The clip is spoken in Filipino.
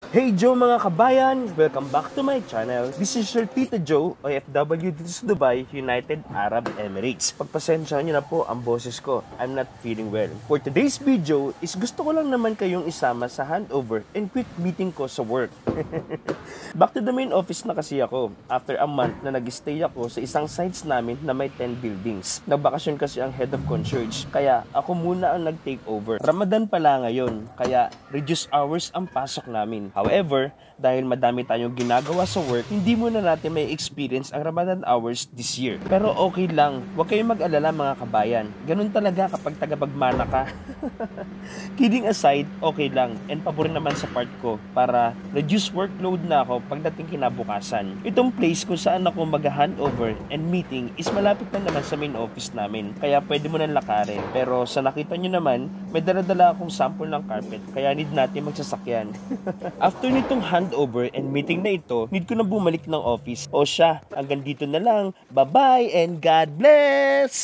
Hey Joe mga kabayan! Welcome back to my channel. This is your Tito Joe, OFW dito sa Dubai, United Arab Emirates. Pagpasensya nyo na po ang boses ko. I'm not feeling well. For today's video is gusto ko lang naman kayong isama sa handover and quick meeting ko sa work. Back to the main office na kasi ako. After a month na nag-stay ako sa isang sites namin na may 10 buildings. Nagbakasyon kasi ang head of concierge, kaya ako muna ang nag-take over. Ramadan pala ngayon, kaya reduce hours ang pasok namin. However, dahil madami tayong ginagawa sa work, hindi muna natin may experience ang Ramadan hours this year. Pero okay lang, huwag kayong mag-alala mga kabayan. Ganun talaga kapag tagapagmana ka. Kidding aside, okay lang. And paborin naman sa part ko para reduce workload na ako pagdating kinabukasan. Itong place kung saan ako mag-handover and meeting is malapit na naman sa main office namin. Kaya pwede mo nang lakarin. Pero sa nakita nyo naman, may dala-dala akong sample ng carpet. Kaya need natin magsasakyan. After nitong handover and meeting na ito, need ko na bumalik ng office. O siya, hanggang dito na lang. Bye-bye and God bless!